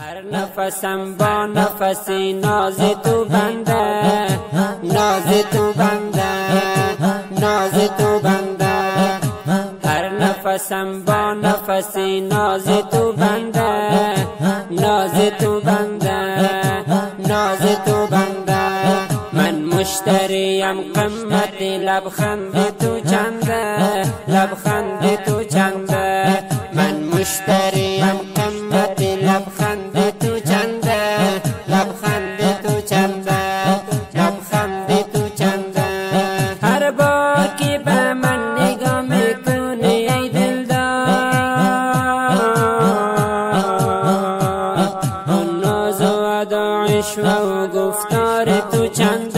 هر نفسم با نفسی ناز تو بنده، ناز تو بنده، ناز تو بنده. هر نفسم با نفسی ناز تو بنده، ناز تو بنده، ناز تو بنده. من مشتریم قیمت لبخند تو چنده، لبخند تو چنده. من مشتریم قیمت لبخند تو چنده، لبخند تو چنده، لبخند تو چنده. هر بار که به من نگاه میکنی ای دلدار، اون ناز و ادایش و گفتار تو چنده.